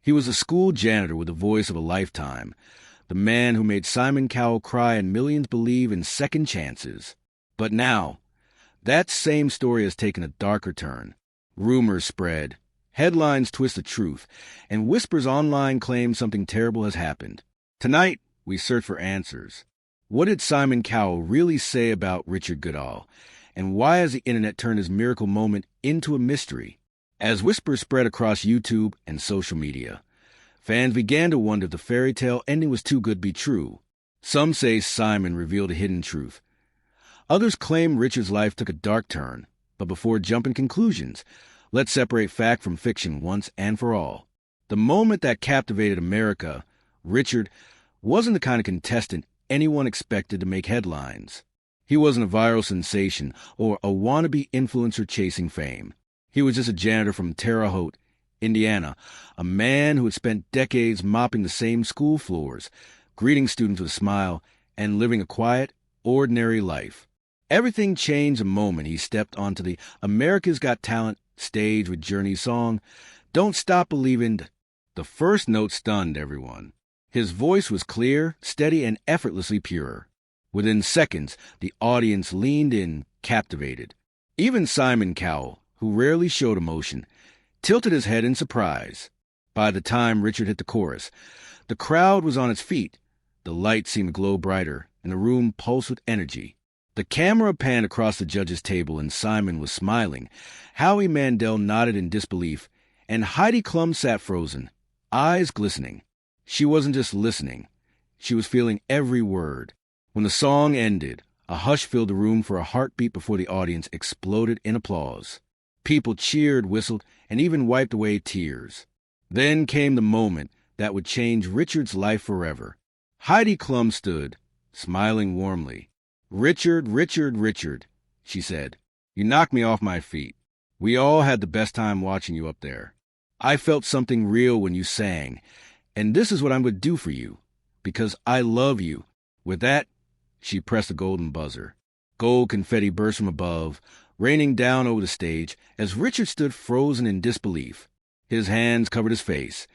He was a school janitor with the voice of a lifetime, the man who made Simon Cowell cry and millions believe in second chances. But now, that same story has taken a darker turn. Rumors spread, headlines twist the truth, and whispers online claim something terrible has happened. Tonight, we search for answers. What did Simon Cowell really say about Richard Goodall? And why has the internet turned his miracle moment into a mystery? As whispers spread across YouTube and social media, fans began to wonder if the fairy tale ending was too good to be true. Some say Simon revealed a hidden truth. Others claim Richard's life took a dark turn. But before jumping conclusions, let's separate fact from fiction once and for all. The moment that captivated America, Richard wasn't the kind of contestant anyone expected to make headlines. He wasn't a viral sensation or a wannabe influencer chasing fame. He was just a janitor from Terre Haute, Indiana, a man who had spent decades mopping the same school floors, greeting students with a smile, and living a quiet, ordinary life. Everything changed the moment he stepped onto the America's Got Talent stage with Journey's song, "Don't Stop Believin'." The first note stunned everyone. His voice was clear, steady, and effortlessly pure. Within seconds, the audience leaned in, captivated. Even Simon Cowell, who rarely showed emotion, tilted his head in surprise. By the time Richard hit the chorus, the crowd was on its feet. The lights seemed to glow brighter, and the room pulsed with energy. The camera panned across the judges' table, and Simon was smiling. Howie Mandel nodded in disbelief, and Heidi Klum sat frozen, eyes glistening. She wasn't just listening. She was feeling every word. When the song ended, a hush filled the room for a heartbeat before the audience exploded in applause. People cheered, whistled, and even wiped away tears. Then came the moment that would change Richard's life forever. Heidi Klum stood, smiling warmly. "Richard, Richard, Richard," she said. "You knocked me off my feet. We all had the best time watching you up there. I felt something real when you sang, and this is what I'm going to do for you, because I love you." With that, she pressed the golden buzzer. Gold confetti burst from above, raining down over the stage as Richard stood frozen in disbelief. His hands covered his face,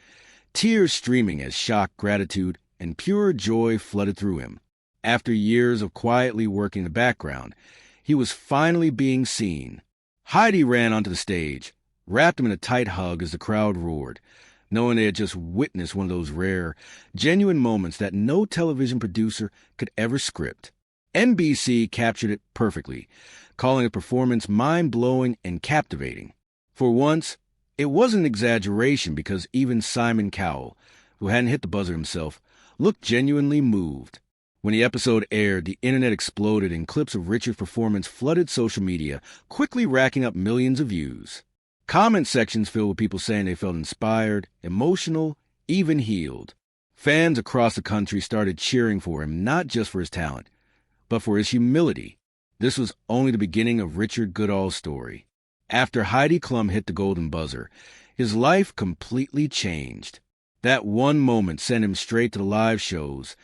tears streaming as shock, gratitude, and pure joy flooded through him. After years of quietly working in the background, he was finally being seen. Heidi ran onto the stage, wrapped him in a tight hug as the crowd roared, knowing they had just witnessed one of those rare, genuine moments that no television producer could ever script. NBC captured it perfectly, calling the performance mind-blowing and captivating. For once, it wasn't an exaggeration because even Simon Cowell, who hadn't hit the buzzer himself, looked genuinely moved. When the episode aired, the internet exploded and clips of Richard's performance flooded social media, quickly racking up millions of views. Comment sections filled with people saying they felt inspired, emotional, even healed. Fans across the country started cheering for him, not just for his talent, but for his humility. This was only the beginning of Richard Goodall's story. After Heidi Klum hit the golden buzzer, his life completely changed. That one moment sent him straight to the live shows,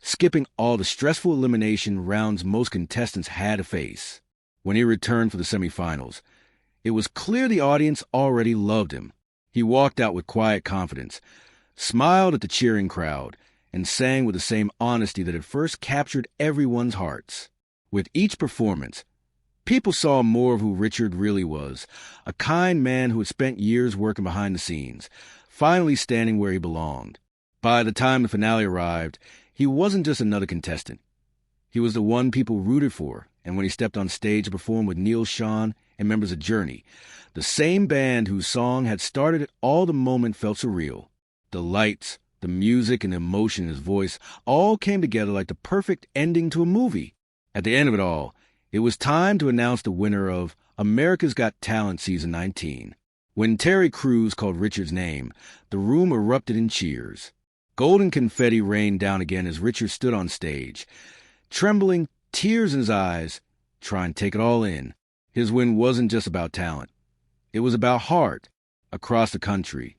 skipping all the stressful elimination rounds most contestants had to face. When he returned for the semifinals, it was clear the audience already loved him. He walked out with quiet confidence, smiled at the cheering crowd, and sang with the same honesty that had first captured everyone's hearts. With each performance, people saw more of who Richard really was, a kind man who had spent years working behind the scenes, finally standing where he belonged. By the time the finale arrived, he wasn't just another contestant. He was the one people rooted for, and when he stepped on stage to perform with Neil Schon and members of Journey, the same band whose song had started it all, the moment felt surreal. The lights, the music, and the emotion in his voice all came together like the perfect ending to a movie. At the end of it all, it was time to announce the winner of America's Got Talent Season 19. When Terry Crews called Richard's name, the room erupted in cheers. Golden confetti rained down again as Richard stood on stage, trembling, tears in his eyes, trying to take it all in. His win wasn't just about talent. It was about heart. Across the country,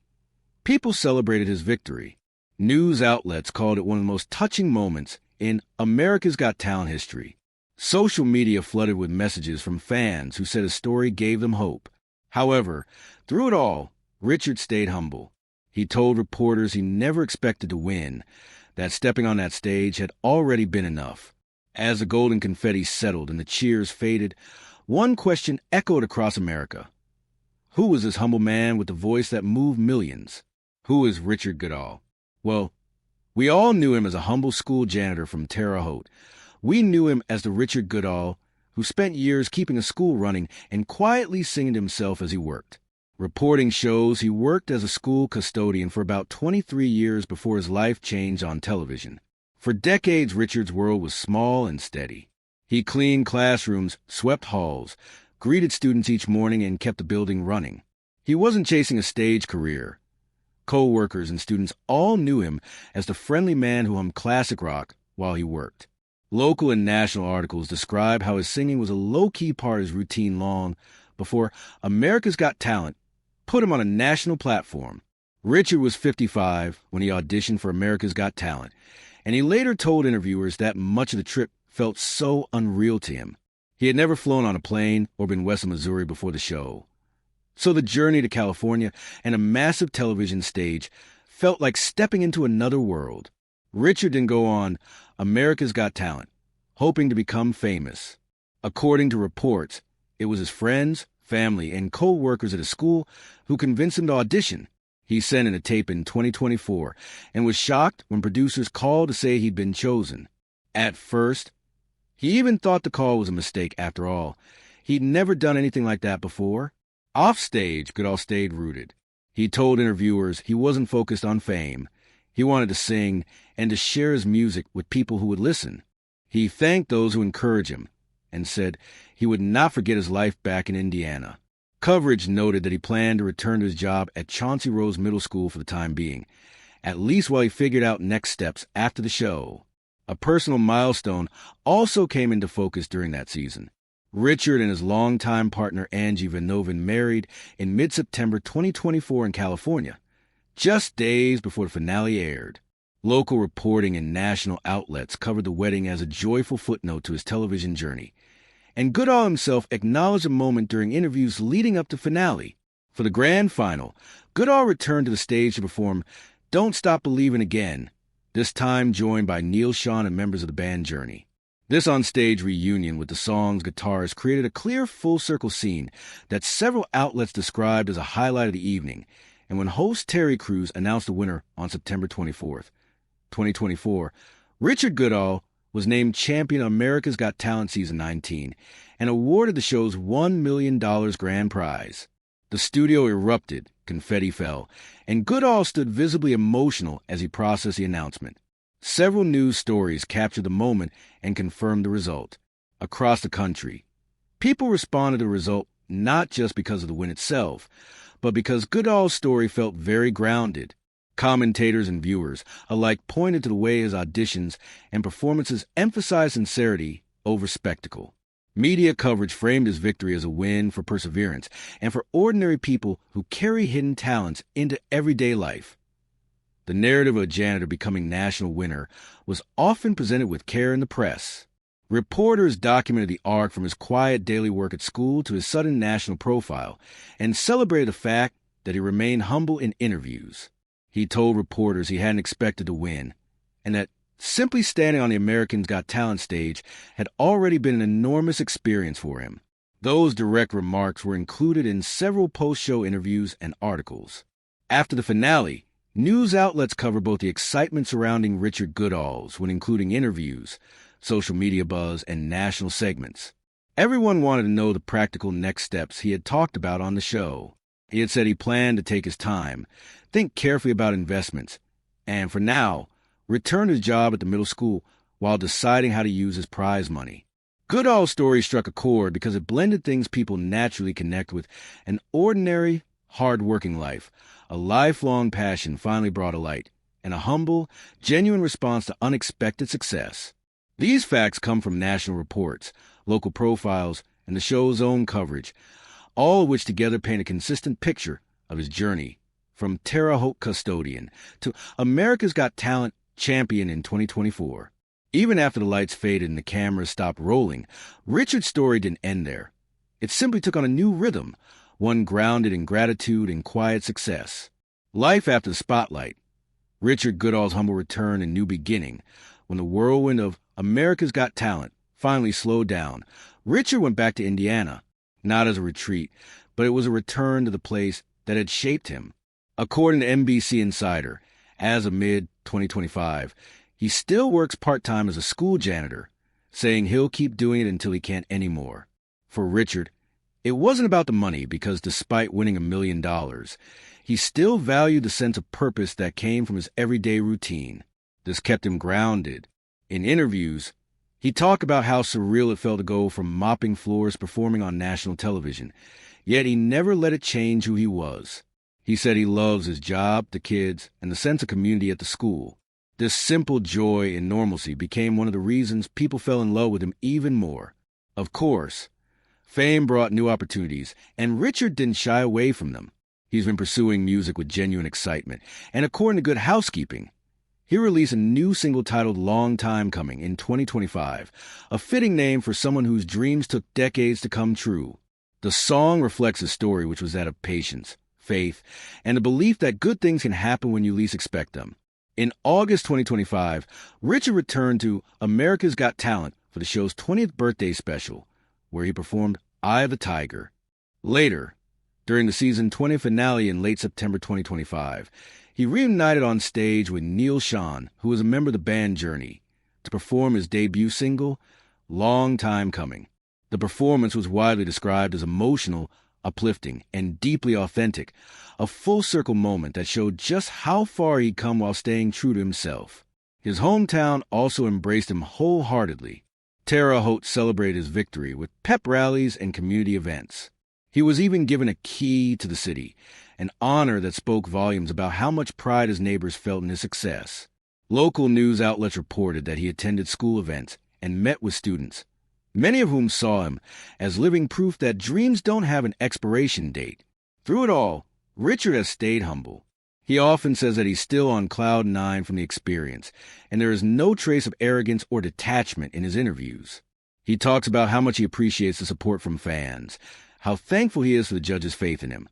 people celebrated his victory. News outlets called it one of the most touching moments in America's Got Talent history. Social media flooded with messages from fans who said his story gave them hope. However, through it all, Richard stayed humble. He told reporters he never expected to win, that stepping on that stage had already been enough. As the golden confetti settled and the cheers faded, one question echoed across America. Who was this humble man with the voice that moved millions? Who is Richard Goodall? Well, we all knew him as a humble school janitor from Terre Haute. We knew him as the Richard Goodall who spent years keeping a school running and quietly singing to himself as he worked. Reporting shows he worked as a school custodian for about 23 years before his life changed on television. For decades, Richard's world was small and steady. He cleaned classrooms, swept halls, greeted students each morning, and kept the building running. He wasn't chasing a stage career. Co-workers and students all knew him as the friendly man who hummed classic rock while he worked. Local and national articles describe how his singing was a low-key part of his routine long before America's Got Talent put him on a national platform. Richard was 55 when he auditioned for America's Got Talent, and he later told interviewers that much of the trip felt so unreal to him. He had never flown on a plane or been west of Missouri before the show. So the journey to California and a massive television stage felt like stepping into another world. Richard didn't go on America's Got Talent, hoping to become famous. According to reports, it was his friends, family, and co-workers at his school who convinced him to audition. He sent in a tape in 2024 and was shocked when producers called to say he'd been chosen. At first, he even thought the call was a mistake after all. He'd never done anything like that before. Offstage, Goodall stayed rooted. He told interviewers he wasn't focused on fame. He wanted to sing and to share his music with people who would listen. He thanked those who encouraged him and said he would not forget his life back in Indiana. Coverage noted that he planned to return to his job at Chauncey Rose Middle School for the time being, at least while he figured out next steps after the show. A personal milestone also came into focus during that season. Richard and his longtime partner Angie Vanovin married in mid-September 2024 in California, just days before the finale aired. Local reporting and national outlets covered the wedding as a joyful footnote to his television journey. And Goodall himself acknowledged the moment during interviews leading up to the finale. For the grand final, Goodall returned to the stage to perform Don't Stop Believin' again, this time joined by Neil Schon and members of the band Journey. This on-stage reunion with the song's guitars created a clear full-circle scene that several outlets described as a highlight of the evening, and when host Terry Crews announced the winner on September 24th, 2024, Richard Goodall was named champion of America's Got Talent Season 19 and awarded the show's $1 million grand prize. The studio erupted, confetti fell, and Goodall stood visibly emotional as he processed the announcement. Several news stories captured the moment and confirmed the result. Across the country, people responded to the result not just because of the win itself, but because Goodall's story felt very grounded. Commentators and viewers alike pointed to the way his auditions and performances emphasized sincerity over spectacle. Media coverage framed his victory as a win for perseverance and for ordinary people who carry hidden talents into everyday life. The narrative of a janitor becoming national winner was often presented with care in the press. Reporters documented the arc from his quiet daily work at school to his sudden national profile and celebrated the fact that he remained humble in interviews. He told reporters he hadn't expected to win, and that simply standing on the America's Got Talent stage had already been an enormous experience for him. Those direct remarks were included in several post-show interviews and articles. After the finale, news outlets covered both the excitement surrounding Richard Goodall's when including interviews, social media buzz, and national segments. Everyone wanted to know the practical next steps he had talked about on the show. He had said he planned to take his time, think carefully about investments, and for now, return to his job at the middle school while deciding how to use his prize money. Goodall's story struck a chord because it blended things people naturally connect with: an ordinary, hard-working life, a lifelong passion finally brought to light, and a humble, genuine response to unexpected success. These facts come from national reports, local profiles, and the show's own coverage, all of which together paint a consistent picture of his journey from Terre Haute custodian to America's Got Talent champion in 2024. Even after the lights faded and the cameras stopped rolling, Richard's story didn't end there. It simply took on a new rhythm, one grounded in gratitude and quiet success. Life after the spotlight. Richard Goodall's humble return and new beginning. When the whirlwind of America's Got Talent finally slowed down, Richard went back to Indiana, not as a retreat, but it was a return to the place that had shaped him. According to NBC Insider, as of mid-2025, he still works part-time as a school janitor, saying he'll keep doing it until he can't anymore. For Richard, it wasn't about the money because despite winning $1 million, he still valued the sense of purpose that came from his everyday routine. This kept him grounded. In interviews, he talked about how surreal it felt to go from mopping floors to performing on national television, yet he never let it change who he was. He said he loves his job, the kids, and the sense of community at the school. This simple joy in normalcy became one of the reasons people fell in love with him even more. Of course, fame brought new opportunities, and Richard didn't shy away from them. He's been pursuing music with genuine excitement, and according to Good Housekeeping, he released a new single titled Long Time Coming in 2025, a fitting name for someone whose dreams took decades to come true. The song reflects his story, which was that of patience, faith, and the belief that good things can happen when you least expect them. In August 2025, Richard returned to America's Got Talent for the show's 20th birthday special, where he performed Eye of the Tiger. Later, during the season 20 finale in late September 2025, he reunited on stage with Neil Schon, who was a member of the band Journey, to perform his debut single, Long Time Coming. The performance was widely described as emotional, uplifting, and deeply authentic, a full-circle moment that showed just how far he'd come while staying true to himself. His hometown also embraced him wholeheartedly. Terre Haute celebrated his victory with pep rallies and community events. He was even given a key to the city, an honor that spoke volumes about how much pride his neighbors felt in his success. Local news outlets reported that he attended school events and met with students, many of whom saw him as living proof that dreams don't have an expiration date. Through it all, Richard has stayed humble. He often says that he's still on cloud nine from the experience, and there is no trace of arrogance or detachment in his interviews. He talks about how much he appreciates the support from fans, how thankful he is for the judges' faith in him,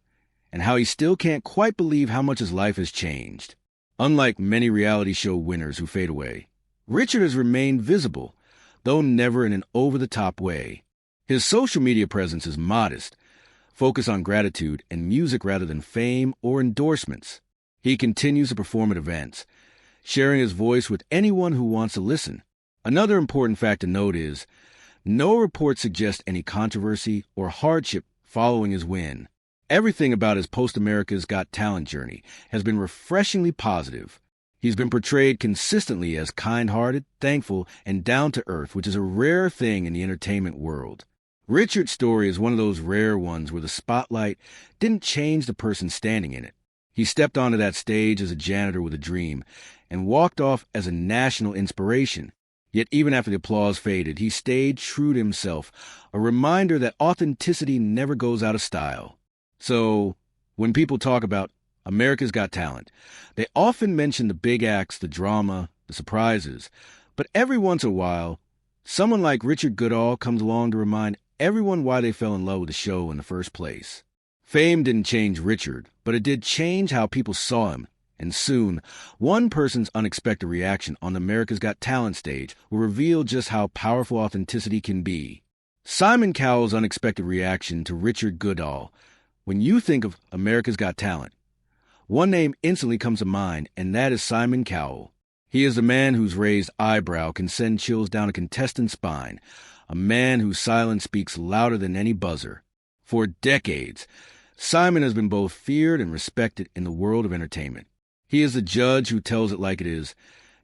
and how he still can't quite believe how much his life has changed. Unlike many reality show winners who fade away, Richard has remained visible, though never in an over-the-top way. His social media presence is modest, focused on gratitude and music rather than fame or endorsements. He continues to perform at events, sharing his voice with anyone who wants to listen. Another important fact to note is, no reports suggest any controversy or hardship following his win. Everything about his post-America's Got Talent journey has been refreshingly positive. He's been portrayed consistently as kind-hearted, thankful, and down-to-earth, which is a rare thing in the entertainment world. Richard's story is one of those rare ones where the spotlight didn't change the person standing in it. He stepped onto that stage as a janitor with a dream and walked off as a national inspiration. Yet even after the applause faded, he stayed true to himself, a reminder that authenticity never goes out of style. So, when people talk about America's Got Talent, they often mention the big acts, the drama, the surprises. But every once in a while, someone like Richard Goodall comes along to remind everyone why they fell in love with the show in the first place. Fame didn't change Richard, but it did change how people saw him. And soon, one person's unexpected reaction on the America's Got Talent stage will reveal just how powerful authenticity can be. Simon Cowell's unexpected reaction to Richard Goodall. When you think of America's Got Talent, one name instantly comes to mind, and that is Simon Cowell. He is the man whose raised eyebrow can send chills down a contestant's spine, a man whose silence speaks louder than any buzzer. For decades, Simon has been both feared and respected in the world of entertainment. He is the judge who tells it like it is,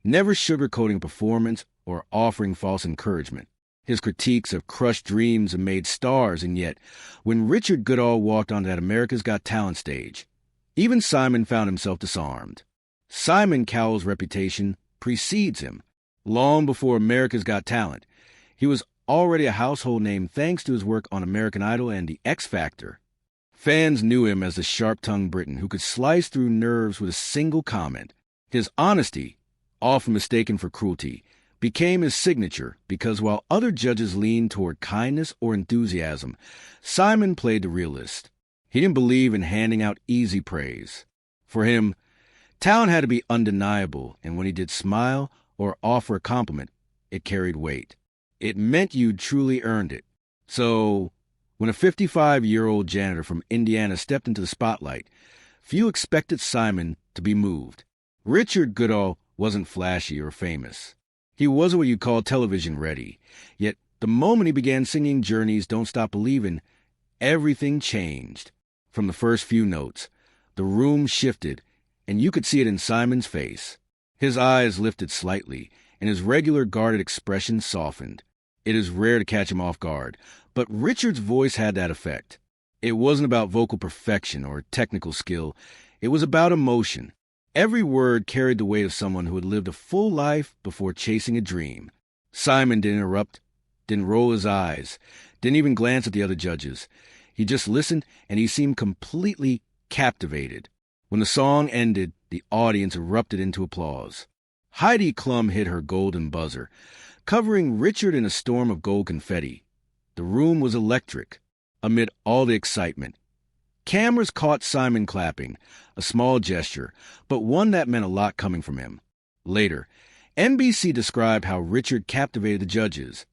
never sugarcoating a performance or offering false encouragement. His critiques have crushed dreams and made stars, and yet, when Richard Goodall walked onto that America's Got Talent stage, even Simon found himself disarmed. Simon Cowell's reputation precedes him. Long before America's Got Talent, he was already a household name thanks to his work on American Idol and The X Factor. Fans knew him as the sharp-tongued Briton who could slice through nerves with a single comment. His honesty, often mistaken for cruelty, became his signature because while other judges leaned toward kindness or enthusiasm, Simon played the realist. He didn't believe in handing out easy praise. For him, talent had to be undeniable, and when he did smile or offer a compliment, it carried weight. It meant you'd truly earned it. So, when a 55-year-old janitor from Indiana stepped into the spotlight, few expected Simon to be moved. Richard Goodall wasn't flashy or famous. He wasn't what you'd call television ready. Yet, the moment he began singing Journey's Don't Stop Believin', everything changed. From the first few notes, the room shifted, and you could see it in Simon's face. His eyes lifted slightly, and his regular guarded expression softened. It is rare to catch him off guard, but Richard's voice had that effect. It wasn't about vocal perfection or technical skill. It was about emotion. Every word carried the weight of someone who had lived a full life before chasing a dream. Simon didn't interrupt, didn't roll his eyes, didn't even glance at the other judges. He just listened, and he seemed completely captivated. When the song ended, the audience erupted into applause. Heidi Klum hit her golden buzzer, covering Richard in a storm of gold confetti. The room was electric, amid all the excitement. Cameras caught Simon clapping, a small gesture, but one that meant a lot coming from him. Later, NBC described how Richard captivated the judges,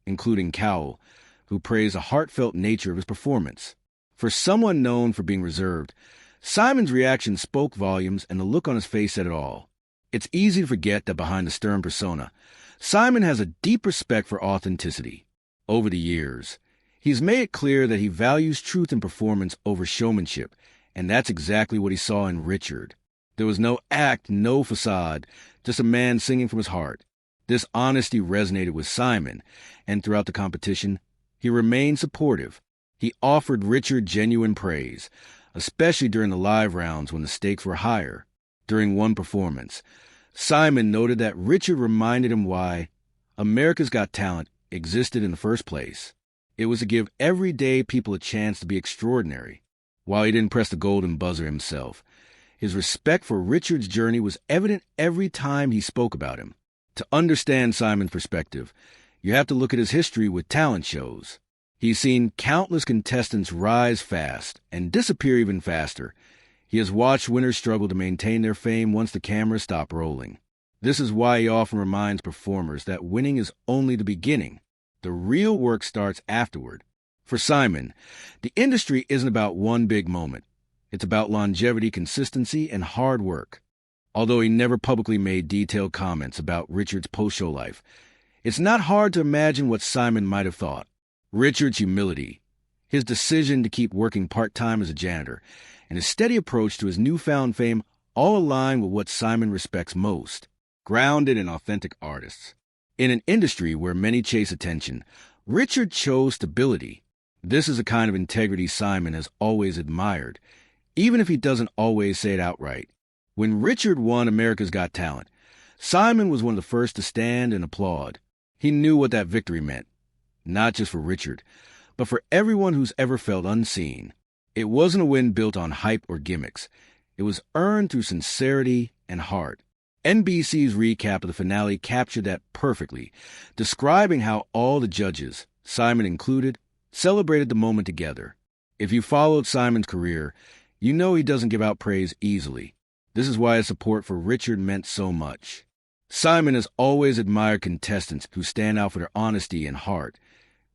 including Cowell, who praised the heartfelt nature of his performance. For someone known for being reserved, Simon's reaction spoke volumes, and the look on his face said it all. It's easy to forget that behind the stern persona, Simon has a deep respect for authenticity. Over the years, he's made it clear that he values truth in performance over showmanship, and that's exactly what he saw in Richard. There was no act, no facade, just a man singing from his heart. This honesty resonated with Simon, and throughout the competition, he remained supportive. He offered Richard genuine praise, especially during the live rounds when the stakes were higher. During one performance, Simon noted that Richard reminded him why America's Got Talent existed in the first place. It was to give everyday people a chance to be extraordinary. While he didn't press the golden buzzer himself, his respect for Richard's journey was evident every time he spoke about him. To understand Simon's perspective, you have to look at his history with talent shows. He's seen countless contestants rise fast and disappear even faster. He has watched winners struggle to maintain their fame once the cameras stop rolling. This is why he often reminds performers that winning is only the beginning. The real work starts afterward. For Simon, the industry isn't about one big moment. It's about longevity, consistency, and hard work. Although he never publicly made detailed comments about Richard's post-show life, it's not hard to imagine what Simon might have thought. Richard's humility, his decision to keep working part-time as a janitor, and his steady approach to his newfound fame all align with what Simon respects most: grounded and authentic artists. In an industry where many chase attention, Richard chose stability. This is a kind of integrity Simon has always admired, even if he doesn't always say it outright. When Richard won America's Got Talent, Simon was one of the first to stand and applaud. He knew what that victory meant, not just for Richard, but for everyone who's ever felt unseen. It wasn't a win built on hype or gimmicks. It was earned through sincerity and heart. NBC's recap of the finale captured that perfectly, describing how all the judges, Simon included, celebrated the moment together. If you followed Simon's career, you know he doesn't give out praise easily. This is why his support for Richard meant so much. Simon has always admired contestants who stand out for their honesty and heart,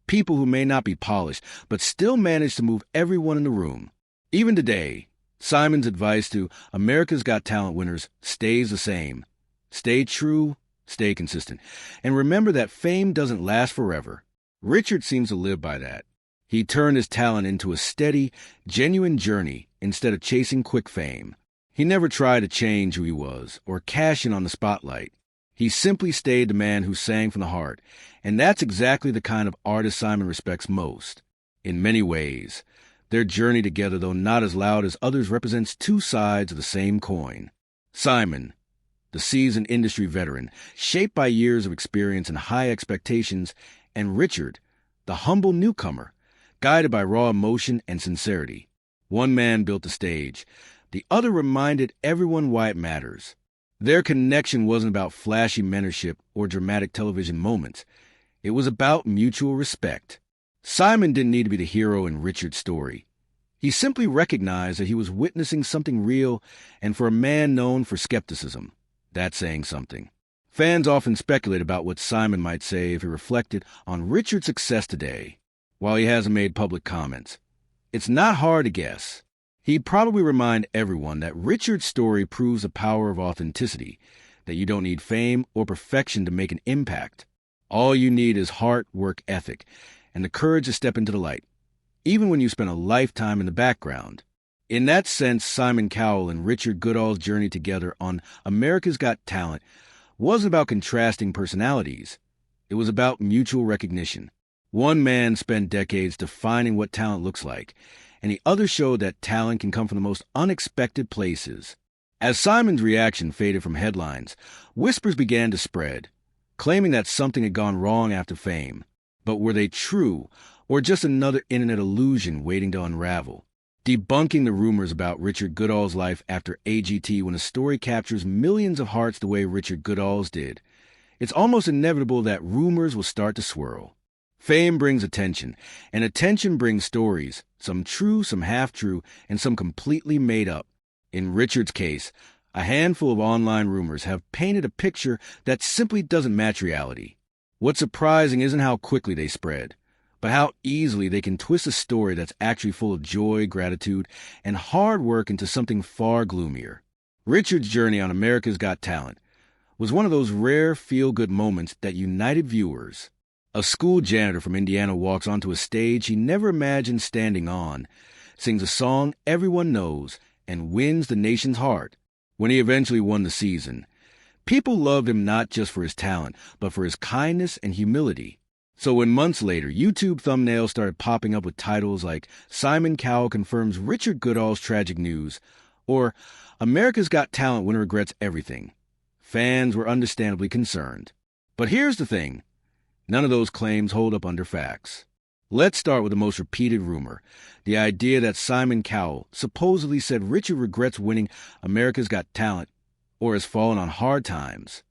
people who may not be polished, but still manage to move everyone in the room. Even today, Simon's advice to America's Got Talent winners stays the same. Stay true, stay consistent, and remember that fame doesn't last forever. Richard seems to live by that. He turned his talent into a steady, genuine journey instead of chasing quick fame. He never tried to change who he was or cash in on the spotlight. He simply stayed the man who sang from the heart, and that's exactly the kind of artist Simon respects most. In many ways, their journey together, though not as loud as others, represents two sides of the same coin. Simon, the seasoned industry veteran, shaped by years of experience and high expectations, and Richard, the humble newcomer, guided by raw emotion and sincerity. One man built the stage. The other reminded everyone why it matters. Their connection wasn't about flashy mentorship or dramatic television moments. It was about mutual respect. Simon didn't need to be the hero in Richard's story. He simply recognized that he was witnessing something real, and for a man known for skepticism, that's saying something. Fans often speculate about what Simon might say if he reflected on Richard's success today, while he hasn't made public comments. It's not hard to guess. He'd probably remind everyone that Richard's story proves the power of authenticity, that you don't need fame or perfection to make an impact. All you need is heart, work ethic, and the courage to step into the light, even when you spend a lifetime in the background. In that sense, Simon Cowell and Richard Goodall's journey together on America's Got Talent wasn't about contrasting personalities. It was about mutual recognition. One man spent decades defining what talent looks like, and the other showed that talent can come from the most unexpected places. As Simon's reaction faded from headlines, whispers began to spread, claiming that something had gone wrong after fame. But were they true, or just another internet illusion waiting to unravel? Debunking the rumors about Richard Goodall's life after AGT when a story captures millions of hearts the way Richard Goodall's did, it's almost inevitable that rumors will start to swirl. Fame brings attention, and attention brings stories, some true, some half-true, and some completely made up. In Richard's case, a handful of online rumors have painted a picture that simply doesn't match reality. What's surprising isn't how quickly they spread, but how easily they can twist a story that's actually full of joy, gratitude, and hard work into something far gloomier. Richard's journey on America's Got Talent was one of those rare feel-good moments that united viewers. A school janitor from Indiana walks onto a stage he never imagined standing on, sings a song everyone knows, and wins the nation's heart. When he eventually won the season, people loved him not just for his talent, but for his kindness and humility. So when months later, YouTube thumbnails started popping up with titles like Simon Cowell confirms Richard Goodall's tragic news, or America's Got Talent winner regrets everything, fans were understandably concerned. But here's the thing. None of those claims hold up under facts. Let's start with the most repeated rumor, the idea that Simon Cowell supposedly said Richard regrets winning America's Got Talent or has fallen on hard times.